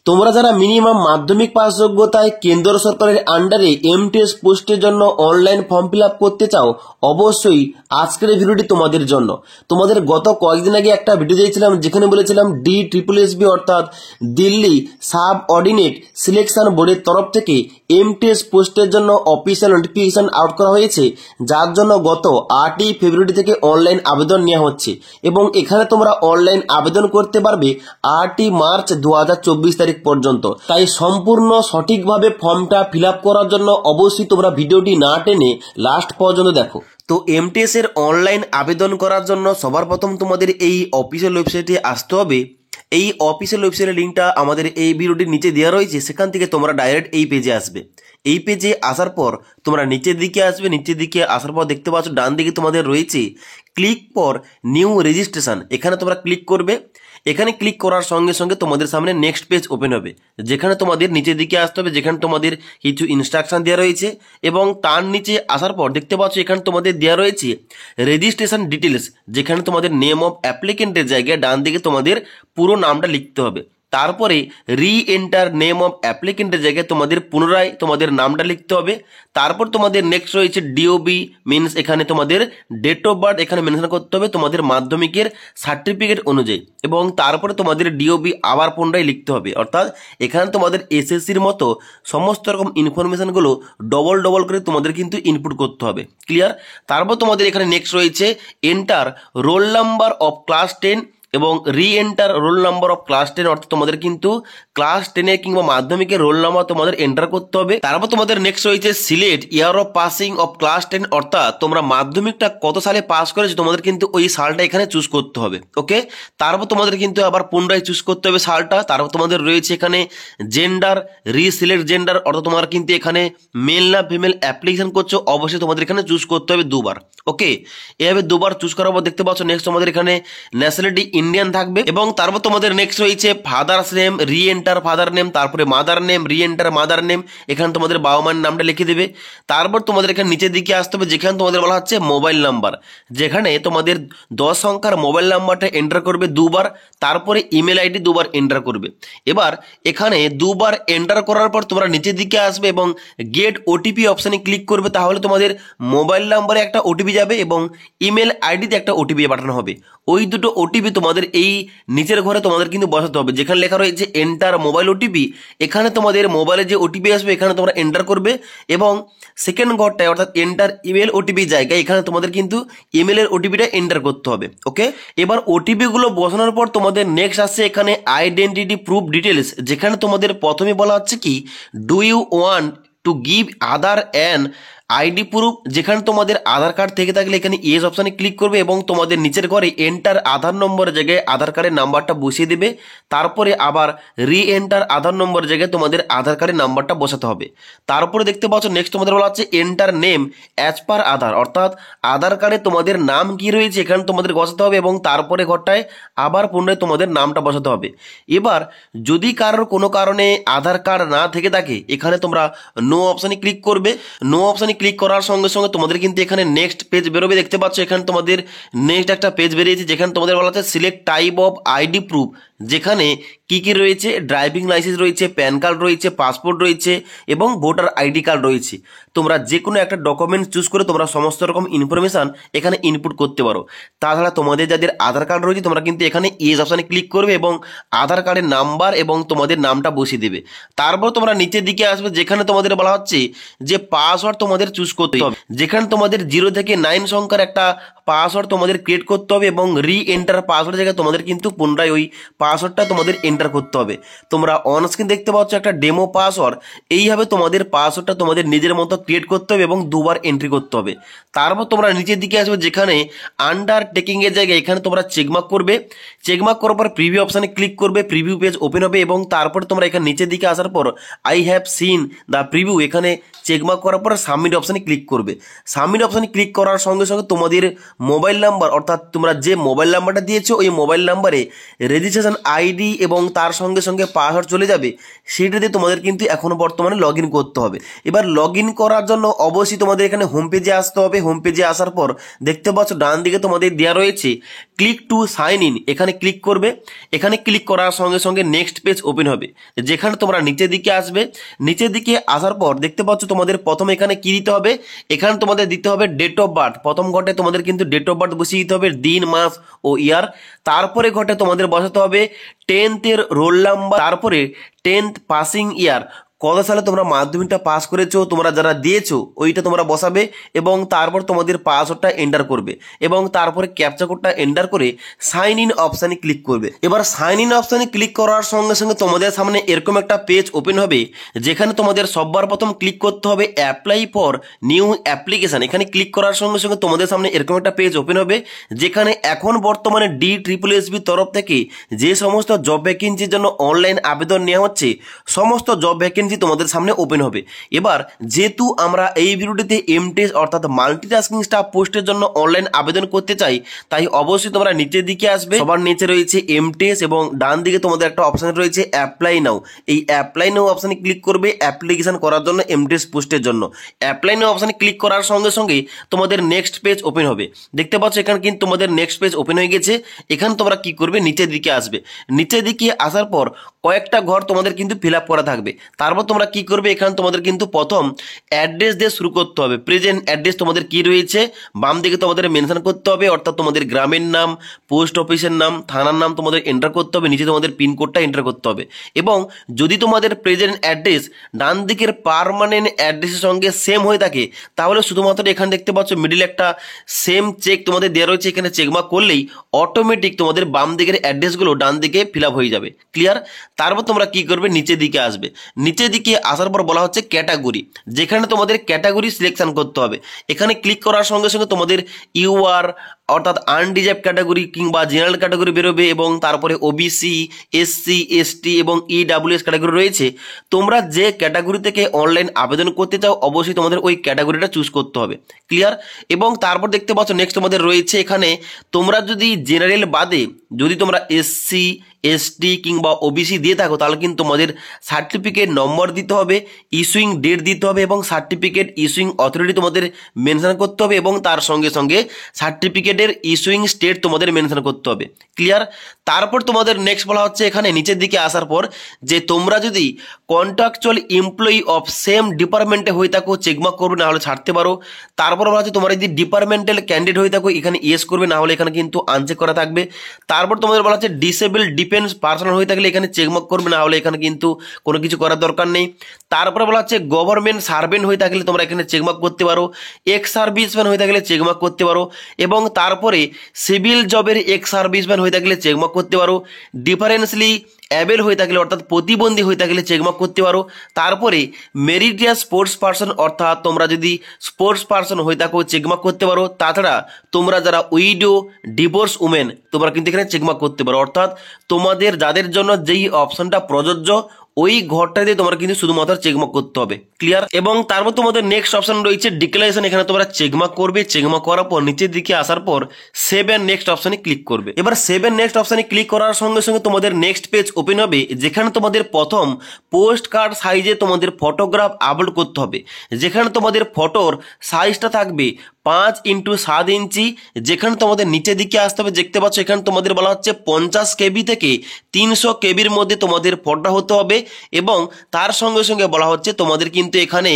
তোমরা যারা মিনিমাম মাধ্যমিক পাস যোগ্যতায় কেন্দ্র সরকারের আন্ডারে এমটিএস পোস্টের জন্য অনলাইন ফর্ম ফিল আপ করতে চাও, অবশ্যই আজকের এই ভিডিওটি তোমাদের জন্য। তোমাদের গত কয়েকদিন আগে একটা ভিডিও দিয়েছিলাম যেখানে বলেছিলাম DSSB অর্থাৎ দিল্লি সাব অর্ডিনেট সিলেকশন বোর্ডের তরফ থেকে এমটিএস পোস্টের জন্য অফিসিয়াল নোটিফিকেশন আউট করা হয়েছে, যার জন্য গত 8ই ফেব্রুয়ারি থেকে অনলাইন আবেদন নেওয়া হচ্ছে এবং এখানে তোমরা অনলাইন আবেদন করতে পারবে 8ই মার্চ 2024 তারিখ পর্যন্ত। তাই সম্পূর্ণ সঠিকভাবে ফর্মটা ফিল আপ করার জন্য অবশ্যই তোমরা ভিডিওটি না টেনে লাস্ট পর্যন্ত দেখো। তো এমটিএস এর অনলাইন আবেদন করার জন্য সবার প্রথম তোমাদের এই অফিসিয়াল ওয়েবসাইটে আসতে হবে। এই অফিসিয়াল ওয়েবসাইটের লিঙ্কটা আমাদের এই ভিডিওটির নিচে দেওয়া রয়েছে, সেখান থেকে তোমরা ডাইরেক্ট এই পেজে আসবে। এই পেজে আসার পর তোমরা নিচের দিকে আসবে, নিচের দিকে আসার পর দেখতে পাচ্ছ ডান দিকে তোমাদের রয়েছে ক্লিক ফর নিউ রেজিস্ট্রেশন, এখানে তোমরা ক্লিক করবে। এখানে ক্লিক করার সঙ্গে সঙ্গে তোমাদের সামনে নেক্সট পেজ ওপেন হবে, যেখানে তোমাদের নিচের দিকে আসতে হবে, যেখানে তোমাদের কিছু ইনস্ট্রাকশন দেওয়া রয়েছে এবং তার নিচে আসার পর দেখতে পাচ্ছ এখানে তোমাদের দেওয়া রয়েছে রেজিস্ট্রেশন ডিটেলস, যেখানে তোমাদের নেম অফ অ্যাপ্লিকেন্টের জায়গায় ডান দিকে তোমাদের পুরো নামটা লিখতে হবে। তারপরে রি এন্টার নেম অফ অ্যাপ্লিকেন্টের জায়গায় তোমাদের পুনরায় তোমাদের নামটা লিখতে হবে। তারপর তোমাদের নেক্সট রয়েছে ডিওবি মিনস এখানে তোমাদের ডেট অফ বার্থ এখানে মেনশন করতে হবে তোমাদের মাধ্যমিকের সার্টিফিকেট অনুযায়ী, এবং তারপরে তোমাদের ডিওবি আবার পুনরায় লিখতে হবে। অর্থাৎ এখানে তোমাদের এসএসসির মতো সমস্ত রকম ইনফরমেশনগুলো ডবল ডবল করে তোমাদের কিন্তু ইনপুট করতে হবে। ক্লিয়ার? তারপর তোমাদের এখানে নেক্সট রয়েছে enter roll number of class 10 এবং রি enter roll number of class 10, অর্থাৎ তোমাদের কিন্তু ক্লাস 10 কিংবা মাধ্যমিকের রোল নাম্বার তোমাদের এন্টার করতে হবে। তারপর তোমাদের নেক্সট রয়েছে select year of passing of class 10, অর্থাৎ তোমরা মাধ্যমিকটা কত সালে পাস করেছো তোমাদের কিন্তু ওই সালটা এখানে চুজ করতে হবে। ওকে, তারপর তোমাদের কিন্তু আবার পুনরায় চুজ করতে হবে সালটা। তারপর তোমাদের রয়েছে এখানে জেন্ডার, রিসিলেক্ট জেন্ডার, অর্থাৎ তোমরা কিন্তু এখানে মেল না ফিমেল অ্যাপ্লিকেশন করছো, অবশ্যই তোমাদের এখানে চুজ করতে হবে দুবার। ওকে, এভাবে দুবার চুজ করার পর দেখতে পাচ্ছ নেক্সট তোমাদের এখানে ন্যাশনালিটি ইন্ডিয়ান থাকবে এবং তারপর তোমাদের নেক্সট রয়েছে father's name, re enter father name, তারপরে mother name, re enter mother name, এখানে তোমাদের বাবা মায়ের নামটা লিখে দেবে। তারপর তোমাদের এখানে নিচের দিকে আসতে হবে, যেখানে তোমাদের বলা হচ্ছে মোবাইল নাম্বার, যেখানে তোমাদের 10 সংখ্যার মোবাইল নাম্বারটা এন্টার করবে দুবার, তারপরে ইমেল আইডি দুবার এন্টার করবে। এবার এখানে দুবার এন্টার করার পর তোমরা নিচের দিকে আসবে এবং গেট ওটিপি অপশানে ক্লিক করবে, তাহলে তোমাদের মোবাইল নাম্বারে একটা ওটিপি যাবে এবং ইমেল আইডিতে একটা ওটিপি পাঠানো হবে। ওই দুটো ওটিপি তোমাদের এই নিচের ঘরে তোমাদের কিন্তু বসাতে হবে, যেখানে লেখা রয়েছে এন্টার মোবাইল ওটিপি। এখানে তোমাদের মোবাইলে যে ওটিপি আসবে এখানে তোমরা এন্টার করবে এবং সেকেন্ড ঘরটায় অর্থাৎ এন্টার ইমেল ওটিপি জায়গায় এখানে তোমাদের কিন্তু ইমেলের ওটিপিটা এন্টার করতে হবে। ওকে, এবার ওটিপি গুলো বসানোর পর তোমাদের নেক্সট আসছে এখানে আইডেন্টিটি প্রুফ ডিটেলস, যেখানে তোমাদের প্রথমে বলা হচ্ছে কি do you want to give other an ID proof, যেখানে তোমাদের আধার কার্ড থেকে থাকলে এখানে ইয়েস অপশানে ক্লিক করবে এবং তোমাদের নিচের ঘরে এন্টার আধার নম্বরের জায়গায় আধার কার্ডের নাম্বারটা বসিয়ে দেবে। তারপরে আবার রি এন্টার আধার নম্বরের জায়গায় তোমাদের আধার কার্ডের নাম্বারটা বসাতে হবে। তারপরে দেখতে পাচ্ছ নেক্সট তোমাদের বলা হচ্ছে এন্টার নেম অ্যাজ পার আধার, অর্থাৎ আধার কার্ডে তোমাদের নাম কি রয়েছে এখানে তোমাদের বসাতে হবে এবং তারপরে ঘরটায় আবার পুনরায় তোমাদের নামটা বসাতে হবে। এবার যদি কারোর কোনো কারণে আধার কার্ড না থেকে থাকে এখানে তোমরা নো অপশানে ক্লিক করবে। নো অপশানে ক্লিক করার সঙ্গে সঙ্গে তোমাদের কিন্তু এখানে নেক্সট পেজ বেরোবে। দেখতে পাচ্ছ এখানে তোমাদের নেক্সট একটা পেজ বেরিয়েছে, যেখানে তোমাদের বলা হচ্ছে select type of ID proof, যেখানে কি কি রয়েছে ড্রাইভিং লাইসেন্স রয়েছে, প্যান কার্ড রয়েছে, পাসপোর্ট রয়েছে এবং ভোটার আইডি কার্ড রয়েছে। তোমরা যে কোনো একটা ডকুমেন্ট চুজ করে তোমরা সমস্ত রকম ইনফরমেশন এখানে ইনপুট করতে পারো। তাছাড়া তোমাদের যাদের আধার কার্ড রয়েছে তোমরা কিন্তু এখানে ইয়েস অপশানে ক্লিক করবে এবং আধার কার্ডের নাম্বার এবং তোমাদের নামটা বসিয়ে দেবে। তারপর তোমরা নিচের দিকে আসবে, যেখানে তোমাদের বলা হচ্ছে যে পাসওয়ার্ড তোমাদের চুজ করতে হবে, যেখানে তোমাদের 0 থেকে 9 সংখ্যার একটা পাসওয়ার্ড তোমাদের ক্রিয়েট করতে হবে এবং রি এন্টার পাসওয়ার্ড জায়গায় তোমাদের কিন্তু পুনরায় ওই পাসওয়ার্ডটা তোমাদের এন্টার করতে হবে। তোমরা অন স্ক্রিন দেখতে পাচ্ছ একটা ডেমো পাসওয়ার্ড, এইভাবে তোমাদের পাসওয়ার্ডটা তোমাদের নিজের মতো ক্রিয়েট করতে হবে এবং দুবার এন্ট্রি করতে হবে। তারপর তোমরা নিচের দিকে আসবে, যেখানে আন্ডারটেকিং এর জায়গায় এখানে তোমরা চেকমার্ক করবে। চেকমার্ক করার পর প্রিভিউ অপশানে ক্লিক করবে, প্রিভিউ পেজ ওপেন হবে এবং তারপর তোমরা এখানে নিচের দিকে আসার পর I have seen the preview এখানে চেকমার্ক করার পর সাবমিট অপশানে ক্লিক করবে। সাবমিট অপশানে ক্লিক করার সঙ্গে সঙ্গে তোমাদের মোবাইল নাম্বার অর্থাৎ তোমরা যে মোবাইল নাম্বারটা দিয়েছো ওই মোবাইল নাম্বারে রেজিস্ট্রেশন আইডি এবং তার সঙ্গে সঙ্গে পাসওয়ার্ড চলে যাবে, সেটাতে তোমাদের কিন্তু এখনো বর্তমানে লগ ইন করতে হবে। এবার লগ ইন করার জন্য অবশ্যই তোমাদের এখানে হোম পেজে আসতে হবে। হোম পেজে আসার পর দেখতে পাচ্ছ ডান দিকে তোমাদের দেওয়া রয়েছে ক্লিক টু সাইন ইন এখানে ক্লিক করবে। এখানে ক্লিক করার সঙ্গে সঙ্গে নেক্সট পেজ ওপেন হবে, যেখানে তোমরা নিচের দিকে আসবে। নিচের দিকে আসার পর দেখতে পাচ্ছ তোমাদের প্রথম এখানে কি দিতে হবে, এখানে তোমাদের দিতে হবে ডেট অফ বার্থ। প্রথম ঘটে তোমাদের কিন্তু ডেট অফ বার্থ বসিয়ে দিতে হবে, দিন মাস ও ইয়ার। তারপরে ঘটে তোমাদের বসাতে হবে 10th এর রোল নাম্বার, তারপরে 10th পাসিং ইয়ার, কত সালে তোমরা মাধ্যমিকটা পাস করেছো, তোমরা যারা দিয়েছো ওইটা তোমরা বসাবে এবং তারপর তোমাদের পাসওয়ার্ডটা এন্টার করবে এবং তারপরে ক্যাপচা কোডটা এন্টার করে সাইন ইন অপশানে ক্লিক করবে। এবার সাইন ইন অপশানে ক্লিক করার সঙ্গে সঙ্গে তোমাদের সামনে এরকম একটা পেজ ওপেন হবে, যেখানে তোমাদের সবার প্রথম ক্লিক করতে হবে অ্যাপ্লাই ফর নিউ অ্যাপ্লিকেশান। এখানে ক্লিক করার সঙ্গে সঙ্গে তোমাদের সামনে এরকম একটা পেজ ওপেন হবে, যেখানে এখন বর্তমানে DSSB তরফ থেকে যে সমস্ত জব ভ্যাকেন্সির জন্য অনলাইন আবেদন নেওয়া হচ্ছে সমস্ত জব ভ্যাকেন্সি তোমাদের সামনে ওপেন হবে। এবার যেহেতু আমরা এই ভিডিওটিতে এমটিএস অর্থাৎ মাল্টিটাস্কিং স্টাফ পোস্টের জন্য অনলাইন আবেদন করতে চাই, তাই অবশ্যই তোমরা নিচের দিকে আসবে। সবার নিচে রয়েছে এমটিএস এবং ডান দিকে তোমাদের একটা অপশন রয়েছে অ্যাপ্লাই নাও। এই অ্যাপ্লাই নাও অপশানে ক্লিক করবে অ্যাপ্লিকেশন করার জন্য এমটিএস পোস্টের জন্য। অ্যাপ্লাই নাও অপশানে ক্লিক করার সঙ্গে সঙ্গে তোমাদের নেক্সট পেজ ওপেন হবে। দেখতে পাচ্ছ এখানে কিন্তু তোমাদের নেক্সট পেজ ওপেন হয়ে গেছে। এখানে তোমরা কি করবে, নিচের দিকে আসবে। নিচের দিকে আসার পর কয়েকটা ঘর তোমাদের কিন্তু ফিল আপ করা থাকবে। তারপর তোমরা কি করবে, এখানে তোমাদের কিন্তু প্রথম অ্যাড্রেস দিয়ে শুরু করতে হবে। প্রেজেন্ট অ্যাড্রেস তোমাদের কি রয়েছে বাম দিকে তোমাদের মেনশন করতে হবে, অর্থাৎ তোমাদের গ্রামের নাম, পোস্ট অফিসের নাম, থানার নাম তোমাদের এন্টার করতে হবে, নিচে তোমাদের পিনকোডটা এন্টার করতে হবে। এবং যদি তোমাদের প্রেজেন্ট অ্যাড্রেস ডান দিকের পার্মানেন্ট অ্যাড্রেসের সঙ্গে সেম হয়ে থাকে, তাহলে শুধুমাত্র এখানে দেখতে পাচ্ছ মিডিল একটা সেম চেক তোমাদের দেওয়া রয়েছে, এখানে চেকমার্ক করলেই অটোমেটিক তোমাদের বাম দিকের অ্যাড্রেসগুলো ডান দিকে ফিল আপ হয়ে যাবে। ক্লিয়ার? তারপর তোমরা কি করবে, নিচের দিকে আসবে। নিচের দিকে আসার পর বলা হচ্ছে ক্যাটাগরি, যেখানে তোমাদের ক্যাটাগরি সিলেকশন করতে হবে। এখানে ক্লিক করার সঙ্গে সঙ্গে তোমাদের ইউআর অর্থাৎ আনরিজার্ভ ক্যাটাগরি কিংবা জেনারেল ক্যাটাগরি বেরোবে এবং তারপরে ওবিসি, এসসি, এসটি এবং ইডাব্লিউএস ক্যাটাগরি রয়েছে। তোমরা যে ক্যাটাগরি থেকে অনলাইন আবেদন করতে চাও অবশ্যই তোমাদের ওই ক্যাটাগরিটা চুজ করতে হবে। ক্লিয়ার? এবং তারপর দেখতে পাচ্ছ নেক্সট তোমাদের রয়েছে এখানে তোমরা যদি জেনারেল বাদে যদি তোমরা এসসি, এসটি কিংবা ওবিসি দিয়ে থাকো, তাহলে কিন্তু তোমাদের সার্টিফিকেট নম্বর দিতে হবে, ইস্যুইং ডেট দিতে হবে এবং সার্টিফিকেট ইস্যুইং অথরিটি তোমাদের মেনশন করতে হবে এবং তার সঙ্গে সঙ্গে সার্টিফিকেটের ইস্যুইং স্টেট তোমাদের মেনশন করতে হবে। ক্লিয়ার? তারপর তোমাদের নেক্সট বলা হচ্ছে এখানে নিচের দিকে আসার পর যে তোমরা যদি কন্ট্রাকচুয়াল এমপ্লয়ি অফ সেম ডিপার্টমেন্টে হয়ে থাকো চেকমার্ক করবে, না হলে ছাড়তে পারো। তারপর বলা হচ্ছে তোমরা যদি ডিপার্টমেন্টাল ক্যান্ডিডেট হয়ে থাকো এখানে ইয়েস করবে, না হলে এখানে কিন্তু আনচেক করা থাকবে। তারপর তোমাদের বলা হচ্ছে ডিসেবল ডিফেন্স পার্সোনাল হয়ে থাকলে এখানে চেকমার্ক করবে, না হলে এখানে কিন্তু কোনো কিছু করার দরকার নেই। তারপরে বলা হচ্ছে গভর্নমেন্ট সার্ভেন্ট হয়ে থাকলে তোমরা এখানে চেকমার্ক করতে পারো, এক্স সার্ভিসম্যান হয়ে থাকলে চেকমার্ক করতে পারো এবং তারপরে সিভিল জবের এক্স সার্ভিসম্যান হয়ে থাকলে চেকমার্ক করতে পারো, ডিফারেন্সলি অ্যাবেল হয়ে থাকলে অর্থাৎ প্রতিবন্ধী হয়ে থাকলে চেকমার্ক করতে পারো। তারপরে মেরিটিয়াস স্পোর্টস পার্সন অর্থাৎ তোমরা যদি স্পোর্টস পার্সন হয়ে থাকো চেকমার্ক করতে পারো। তাছাড়া তোমরা যারা উইডো, ডিভোর্স উমেন তোমরা কিন্তু এখানে চেকমার্ক করতে পারো, অর্থাৎ তোমাদের যাদের জন্য যেই অপশনটা প্রযোজ্য ওই ঘরটা দিয়ে তোমরা কিন্তু শুধুমাত্র চেকমার্ক করতে হবে। ক্লিয়ার? এবং তারপর তোমাদের নেক্সট অপশন রয়েছে ডিক্লারেশন, এখানে তোমরা চেকমার্ক করবে। চেকমার্ক করার পর নিচের দিকে আসার পর সেভ এন্ড নেক্সট অপশনে ক্লিক করবে। এবার সেভ এন্ড নেক্সট অপশনে ক্লিক করার সঙ্গে সঙ্গে তোমাদের নেক্সট পেজ ওপেন হবে, যেখানে তোমাদের প্রথম পোস্ট কার্ড সাইজে তোমাদের ফটোগ্রাফ আপলোড করতে হবে, যেখানে তোমাদের ফটোর সাইজটা থাকবে 5x7 ইঞ্চি। যেখানে তোমাদের নিচের দিকে আসতে হবে, দেখতে পাচ্ছ এখানে তোমাদের বলা হচ্ছে 50 কেবি থেকে 300 কেবির মধ্যে তোমাদের ফটোটা হতে হবে এবং তার সঙ্গে সঙ্গে বলা হচ্ছে তোমাদের কিন্তু এখানে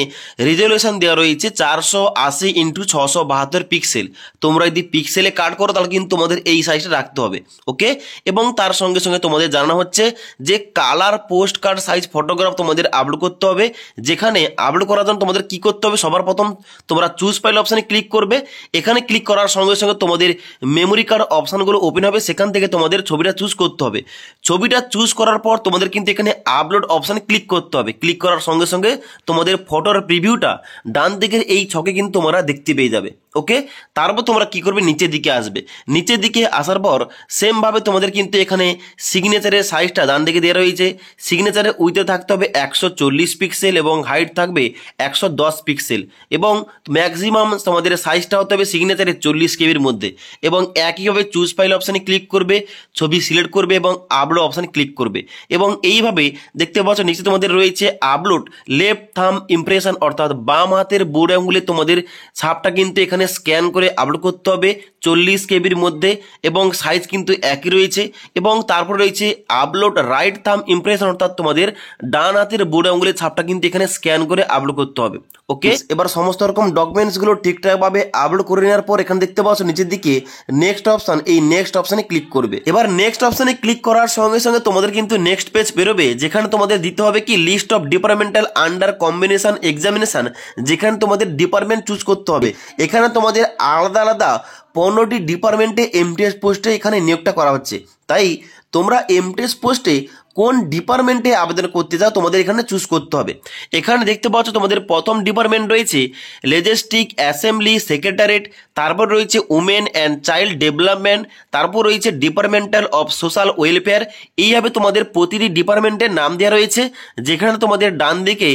রেজলিউশন দেওয়া রয়েছে 480x672 পিক্সেল। তোমরা যদি পিক্সেলে কাট করো তাহলে কিন্তু তোমাদের এই সাইজটা রাখতে হবে। ওকে? এবং তার সঙ্গে সঙ্গে তোমাদের জানানো হচ্ছে যে colour post card size photograph তোমাদের আপলোড করতে হবে। যেখানে আপলোড করার জন্য তোমাদের কি করতে হবে, সবার প্রথম তোমরা চুজ ফাইল অপশানে ক্লিক করবে। এখানে ক্লিক করার সঙ্গে সঙ্গে তোমাদের মেমোরি কার্ড অপশানগুলো ওপেন হবে, সেখান থেকে তোমাদের ছবিটা চুজ করতে হবে। ছবিটা চুজ করার পর তোমাদের কিন্তু এখানে আপলোড অপশানে ক্লিক করতে হবে। ক্লিক করার সঙ্গে সঙ্গে তোমাদের ফটোর প্রিভিউটা ডান দিকের এই ছকে কিন্তু তোমরা দেখতে পেয়ে যাবে। ওকে? তারপর তোমরা কি করবে, নিচের দিকে আসবে। নিচের দিকে আসার পর সেম ভাবে তোমাদের কিন্তু এখানে সিগনেচারের সাইজটা ডান দিকে দেওয়া রয়েছে। সিগনেচারের উইথে থাকতে হবে 140 পিক্সেল এবং হাইট থাকবে 110 পিক্সেল এবং ম্যাক্সিমাম তোমাদের সাইজটা হতে হবে সিগনেচারের 40 কেবির মধ্যে। এবং একইভাবে চুজ ফাইল অপশানে ক্লিক করবে, ছবি সিলেক্ট করবে এবং আপলোড অপশানে ক্লিক করবে। এবং এইভাবে দেখতে পাচ্ছ নিচে তোমাদের রয়েছে আপলোড লেফট থাম ইমপ্রেশন, অর্থাৎ বাম হাতের বুড়ো আঙুলে তোমাদের ছাপটা কিন্তু এখানে স্ক্যান করে আপলোড করতে হবে 40 কেবির মধ্যে এবং সাইজ কিন্তু একই রয়েছে এবং তারপর রয়েছে আপলোড রাইট থাম্ব ইমপ্রেশন, অর্থাৎ তোমাদের ডান হাতের বুড়ো আঙুলের ছাপটা কিন্তু এখানে স্ক্যান করে আপলোড করতে হবে। ওকে, এবার সমস্ত রকম ডকুমেন্টসগুলো ঠিকঠাকভাবে আপলোড করে নেওয়ার পর এখানে দেখতে পাচ্ছ নিচের দিকে নেক্সট অপশন, এই নেক্সট অপশনে ক্লিক করবে। এবার নেক্সট অপশনে ক্লিক করার সঙ্গে সঙ্গে তোমাদের কিন্তু নেক্সট পেজ বেরোবে, যেখানে তোমাদের দিতে হবে কি list of departmental under combination examination, যেখানে তোমাদের ডিপার্টমেন্ট চুজ করতে হবে। এখানে তোমাদের আলাদা আলাদা 15টি ডিপার্টমেন্টে এমটিএস পোস্টে এখানে নিয়োগটা করা হচ্ছে। তাই তোমরা এমটিএস পোস্টে কোন ডিপার্টমেন্টে আবেদন করতে চাও তোমাদের এখানে চুজ করতে হবে। এখানে দেখতে পাচ্ছ তোমাদের প্রথম ডিপার্টমেন্ট রয়েছে লেজিস্টিক অ্যাসেম্বলি সেক্রেটারিয়েট, তারপর রয়েছে উমেন অ্যান্ড চাইল্ড ডেভেলপমেন্ট, তারপর রয়েছে ডিপার্টমেন্টাল অফ সোশ্যাল ওয়েলফেয়ার। এইভাবে তোমাদের প্রতিটি ডিপার্টমেন্টের নাম দেওয়া রয়েছে, যেখানে তোমাদের ডান দিকে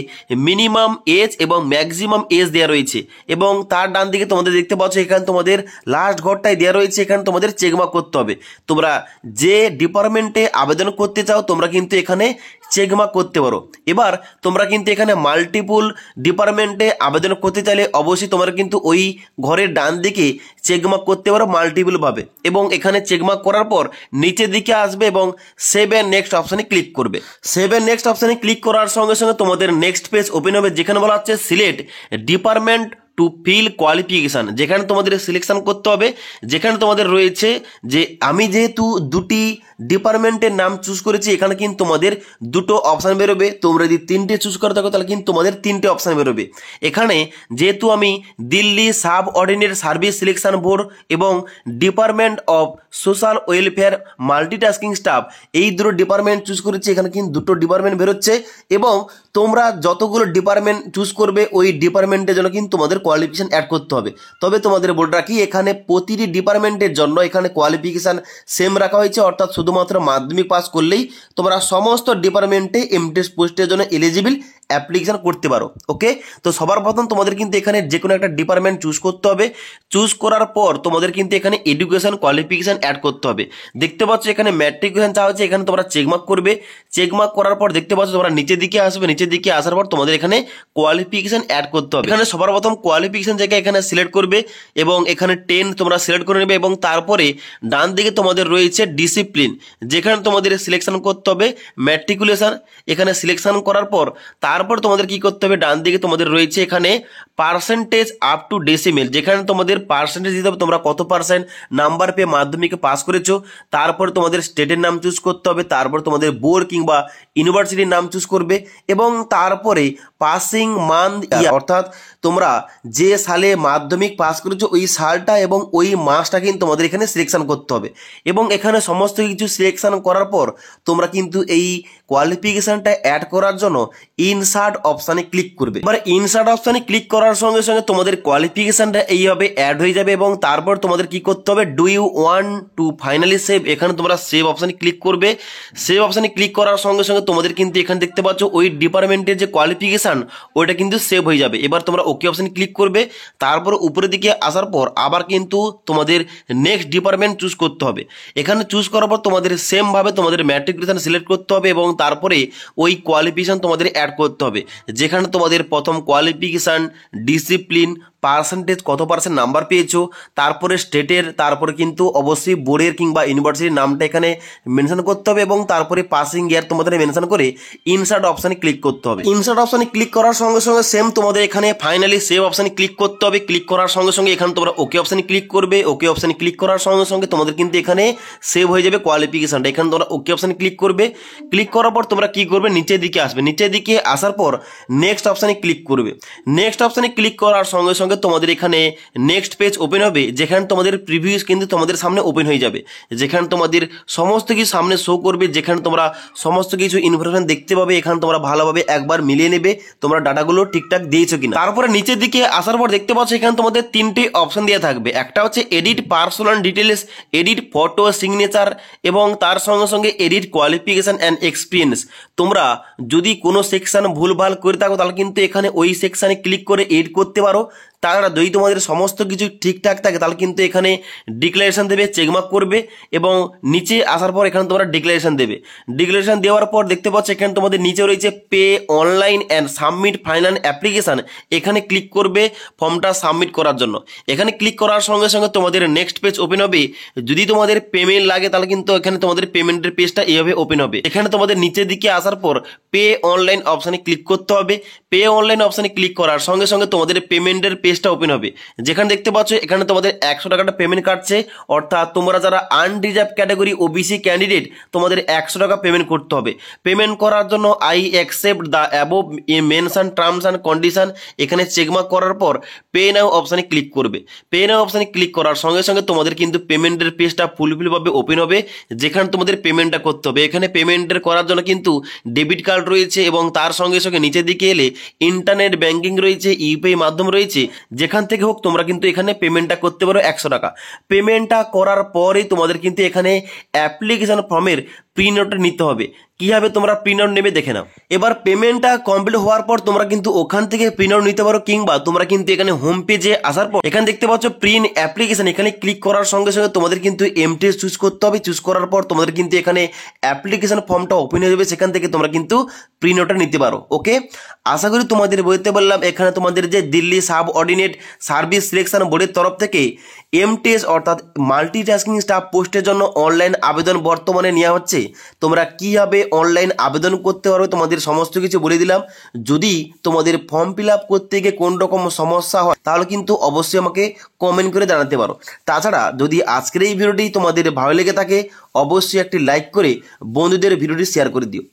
মিনিমাম এজ এবং ম্যাক্সিমাম এজ দেওয়া রয়েছে এবং তার ডান দিকে তোমাদের দেখতে পাচ্ছ এখানে তোমাদের লাস্ট ঘরটায় দেওয়া রয়েছে, এখানে তোমাদের চেকমার্ক করতে হবে। তোমরা যে ডিপার্টমেন্টে আবেদন করতে চাও তোমরা কিন্তু এখানে চেকমার্ক করতে পারো। এবার তোমরা কিন্তু এখানে মাল্টিপুল ডিপার্টমেন্টে আবেদন করতে চাইলে অবশ্যই তোমরা কিন্তু ওই ঘরের ডান দিকে চেকমার্ক করতে পারো মাল্টিপুল ভাবে এবং এখানে চেকমার্ক করার পর নিচের দিকে আসবে এবং সেভ এন্ড নেক্সট অপশনে ক্লিক করবে। সেভ এন্ড নেক্সট অপশনে ক্লিক করার সঙ্গে সঙ্গে তোমাদের নেক্সট পেজ ওপেন হবে, যেখানে বলা হচ্ছে select department to fill qualification, যেখানে তোমাদের সিলেকশন করতে হবে। যেখানে তোমাদের রয়েছে যে আমি যেহেতু দুটি ডিপার্টমেন্টের নাম চুজ করেছি, এখানে কিন্তু তোমাদের দুটো অপশান বেরোবে। তোমরা যদি তিনটে চুজ করে থাকো তাহলে কিন্তু তোমাদের তিনটে অপশান বেরোবে। এখানে যেহেতু আমি Delhi subordinate service selection board এবং department of social welfare multitasking staff এই দুটো ডিপার্টমেন্ট চুজ করেছি, এখানে কিন্তু দুটো ডিপার্টমেন্ট বেরোচ্ছে এবং তোমরা যতগুলো ডিপার্টমেন্ট চুজ করবে ওই ডিপার্টমেন্টের জন্য কিন্তু তোমাদের কোয়ালিফিকেশন অ্যাড করতে হবে। তবে তোমাদের বলে রাখি এখানে প্রতিটি ডিপার্টমেন্টের জন্য এখানে কোয়ালিফিকেশন সেম রাখা হয়েছে, অর্থাৎ শুধুমাত্র মাধ্যমিক পাস করলেই তোমরা সমস্ত ডিপার্টমেন্টে এমটিএস পোস্টের জন্য এলিজিবল অ্যাপ্লিকেশন করতে পারো। ওকে, তো সবার প্রথম তোমাদের কিন্তু এখানে যে কোনো একটা ডিপার্টমেন্ট চুজ করতে হবে। চুজ করার পর তোমাদের কিন্তু এখানে এডুকেশন কোয়ালিফিকেশন অ্যাড করতে হবে। দেখতে পাচ্ছ এখানে ম্যাট্রিকুলেশন চাওয়া হচ্ছে, এখানে তোমরা চেকমার্ক করবে। চেকমার্ক করার পর দেখতে পাচ্ছ তোমরা নিচের দিকে আসবে, নিচের দিকে আসার পর তোমাদের এখানে কোয়ালিফিকেশন অ্যাড করতে হবে। এখানে সবার প্রথম কোয়ালিফিকেশন জায়গায় এখানে সিলেক্ট করবে এবং এখানে 10 তোমরা সিলেক্ট করে নেবে এবং তারপরে ডান দিকে তোমাদের রয়েছে ডিসিপ্লিন, যেখানে তোমাদের সিলেকশন করতে হবে ম্যাট্রিকুলেশন। এখানে সিলেকশন করার পর তারপর তোমাদের কি করতে হবে, ডান দিকে তোমাদের রয়েছে এখানে পার্সেন্টেজ আপ টু ডেসিমেল, যেখানে তোমাদের পার্সেন্টেজ দিতে হবে তোমরা কত পার্সেন্ট নাম্বার পেয়ে মাধ্যমিকে পাস করেছো। তারপর তোমাদের স্টেটের নাম চুজ করতে হবে, তারপর তোমাদের বোর্ড কিংবা ইউনিভার্সিটির নাম চুজ করবে এবং তারপরে পাসিং মান্থ ইয়ার, অর্থাৎ তোমরা যে সালে মাধ্যমিক পাস করেছো ওই সালটা এবং ওই মাসটা কিন্তু তোমাদের এখানে সিলেকশন করতে হবে এবং এখানে সমস্ত কিছু সিলেকশন করার পর তোমরা কিন্তু এই কোয়ালিফিকেশনটা অ্যাড করার জন্য ইনসার্ট অপশানে ক্লিক করবে। এবার ইনসার্ট অপশানে ক্লিক করার সঙ্গে সঙ্গে তোমাদের কোয়ালিফিকেশনটা এইভাবে অ্যাড হয়ে যাবে এবং তারপর তোমাদের কি করতে হবে, do you want to finally save, এখানে তোমরা সেভ অপশানে ক্লিক করবে। সেভ অপশানে ক্লিক করার সঙ্গে সঙ্গে তোমাদের কিন্তু এখানে দেখতে পাচ্ছ ওই ডিপার্টমেন্টের যে কোয়ালিফিকেশন ওইটা কিন্তু সেভ হয়ে যাবে। এবার তোমরা ওকে অপশানে ক্লিক করবে, তারপর উপরের দিকে আসার পর আবার কিন্তু তোমাদের নেক্সট ডিপার্টমেন্ট চুজ করতে হবে। এখানে চুজ করার পর তোমাদের সেম ভাবে তোমাদের ম্যাট্রিকুলেশন সিলেক্ট করতে হবে এবং তারপরে ওই কোয়ালিফিকেশন তোমাদের অ্যাড করতে হবে, যেখানে তোমাদের প্রথম কোয়ালিফিকেশন, ডিসিপ্লিন, পার্সেন্টেজ কত পার্সেন্ট নাম্বার পেয়েছো, তারপরে স্টেটের, তারপরে কিন্তু অবশ্যই বোর্ডের কিংবা ইউনিভার্সিটির নামটা এখানে মেনশন করতে হবে এবং তারপরে পাসিং ইয়ার তোমাদের মেনশন করে ইনসার্ট অপশানে ক্লিক করতে হবে। ইনসার্ট অপশানে ক্লিক করার সঙ্গে সঙ্গে সেম তোমাদের এখানে ফাইনালি সেভ অপশানে ক্লিক করতে হবে। ক্লিক করার সঙ্গে সঙ্গে এখানে তোমরা ওকে অপশানে ক্লিক করবে। ওকে অপশানে ক্লিক করার সঙ্গে সঙ্গে তোমাদের কিন্তু এখানে সেভ হয়ে যাবে কোয়ালিফিকেশনটা। এখানে তোমরা ওকে অপশানে ক্লিক করবে। ক্লিক করার পর তোমরা কি করবে, নিচের দিকে আসবে। নিচের দিকে আসার পর নেক্সট অপশানে ক্লিক করবে। নেক্সট অপশানে ক্লিক করার সঙ্গে সঙ্গে তোমাদের এখানে নেক্সট পেজ ওপেন হবে, যেখানে তোমাদের প্রিভিউস কিন্তু তোমাদের সামনে ওপেন হয়ে যাবে, যেখানে তোমাদের সমস্ত কিছু সামনে শো করবে, যেখানে তোমরা সমস্ত কিছু ইনফরমেশন দেখতে পাবে। এখানে তোমরা ভালোভাবে একবার মিলিয়ে নেবে তোমরা ডাটাগুলো ঠিকঠাক দিয়েছো কিনা। তারপরে নিচের দিকে আসার পর দেখতে পাচ্ছ এখানে তোমাদের তিনটে অপশন দেওয়া থাকবে। একটা হচ্ছে edit personal details, edit photo signature এবং তার সঙ্গে সঙ্গে এডিট কোয়ালিফিকেশন অ্যান্ড এক্সপিরিয়েন্স। তোমরা যদি কোনো সেকশন ভুলভাল করে থাকো তাহলে কিন্তু এখানে ওই সেকশনে ক্লিক করে এডিট করতে পারো। তাছাড়া যদি তোমাদের সমস্ত কিছু ঠিকঠাক থাকে তাহলে কিন্তু এখানে ডিক্লারেশন দেবে, চেকমার্ক করবে এবং নিচে আসার পর এখানে তোমরা ডিক্লারেশন দেবে। ডিক্লারেশন দেওয়ার পর দেখতে পাচ্ছ এখানে তোমাদের নিচে রয়েছে pay online and submit final application, এখানে ক্লিক করবে ফর্মটা সাবমিট করার জন্য। এখানে ক্লিক করার সঙ্গে সঙ্গে তোমাদের নেক্সট পেজ ওপেন হবে। যদি তোমাদের পেমেন্ট লাগে তাহলে কিন্তু এখানে তোমাদের পেমেন্টের পেজটা এইভাবে ওপেন হবে। এখানে তোমাদের নিচের দিকে আসার পর পে অনলাইন অপশানে ক্লিক করতে হবে। পে অনলাইন অপশানে ক্লিক করার সঙ্গে সঙ্গে তোমাদের পেমেন্টের পেজটা ওপেন হবে। যেখানে দেখতে পাচ্ছ এখানে তোমাদের 100 টাকাটা পেমেন্ট কাটছে, অর্থাৎ তোমরা যারা আনরিজার্ভ ক্যাটাগরি ওবিসি ক্যান্ডিডেট তোমাদের 100 টাকা পেমেন্ট করতে হবে। পেমেন্ট করার জন্য I accept the above mention terms and condition এখানে চেকমার্ক করার পর পে নাও অপশানে ক্লিক করবে। পে নাও অপশানে ক্লিক করার সঙ্গে সঙ্গে তোমাদের কিন্তু পেমেন্টের পেজটা ফুলফিলভাবে ওপেন হবে, যেখানে তোমাদের পেমেন্টটা করতে হবে। এখানে পেমেন্টের করার জন্য কিন্তু ডেবিট কার্ড রয়েছে এবং তার সঙ্গে সঙ্গে নিচের দিকে এলে ইন্টারনেট ব্যাংকিং রয়েছে, ইউপিআই মাধ্যম রয়েছে, যেখান থেকে হোক তোমরা কিন্তু এখানে পেমেন্টটা করতে পারো 100 টাকা। পেমেন্টটা করার পরেই তোমাদের কিন্তু এখানে অ্যাপ্লিকেশন ফর্মের প্রিন্ট আউট নিতে হবে। কিভাবে তোমরা প্রিন্ট আউট নেবে দেখে নাও। এবার পেমেন্টটা কমপ্লিট হওয়ার পর তোমরা কিন্তু ওখান থেকে প্রিন্ট আউট নিতে পারো, কিংবা তোমরা কিন্তু এখানে হোম পেজে আসার পর এখানে দেখতে পাচ্ছ প্রিন্ট অ্যাপ্লিকেশন, এখানে ক্লিক করার সঙ্গে সঙ্গে তোমাদের কিন্তু এমটিএস চুজ করতে হবে। চুজ করার পর তোমাদের কিন্তু এখানে অ্যাপ্লিকেশন ফর্মটা ওপেন হয়ে যাবে, সেখান থেকে তোমরা কিন্তু প্রিন্ট আউটটা নিতে পারো। ওকে, আশা করি তোমাদের বলতে পারলাম। এখানে তোমাদের যে Delhi subordinate service selection বোর্ডের তরফ থেকে এমটিএস অর্থাৎ মাল্টিটাস্কিং স্টাফ পোস্টের জন্য অনলাইন আবেদন বর্তমানে নেওয়া হচ্ছে। তোমরা কীভাবে অনলাইন আবেদন করতে পারবে তোমাদের সমস্ত কিছু বলে দিলাম। যদি তোমাদের ফর্ম ফিল আপ করতে গিয়ে কোন রকম সমস্যা হয় তাহলে কিন্তু অবশ্যই আমাকে কমেন্ট করে জানাতে পারো। তাছাড়া যদি আজকের এই ভিডিওটি তোমাদের ভালো লেগে থাকে অবশ্যই একটি লাইক করে বন্ধুদের ভিডিওটি শেয়ার করে দিও।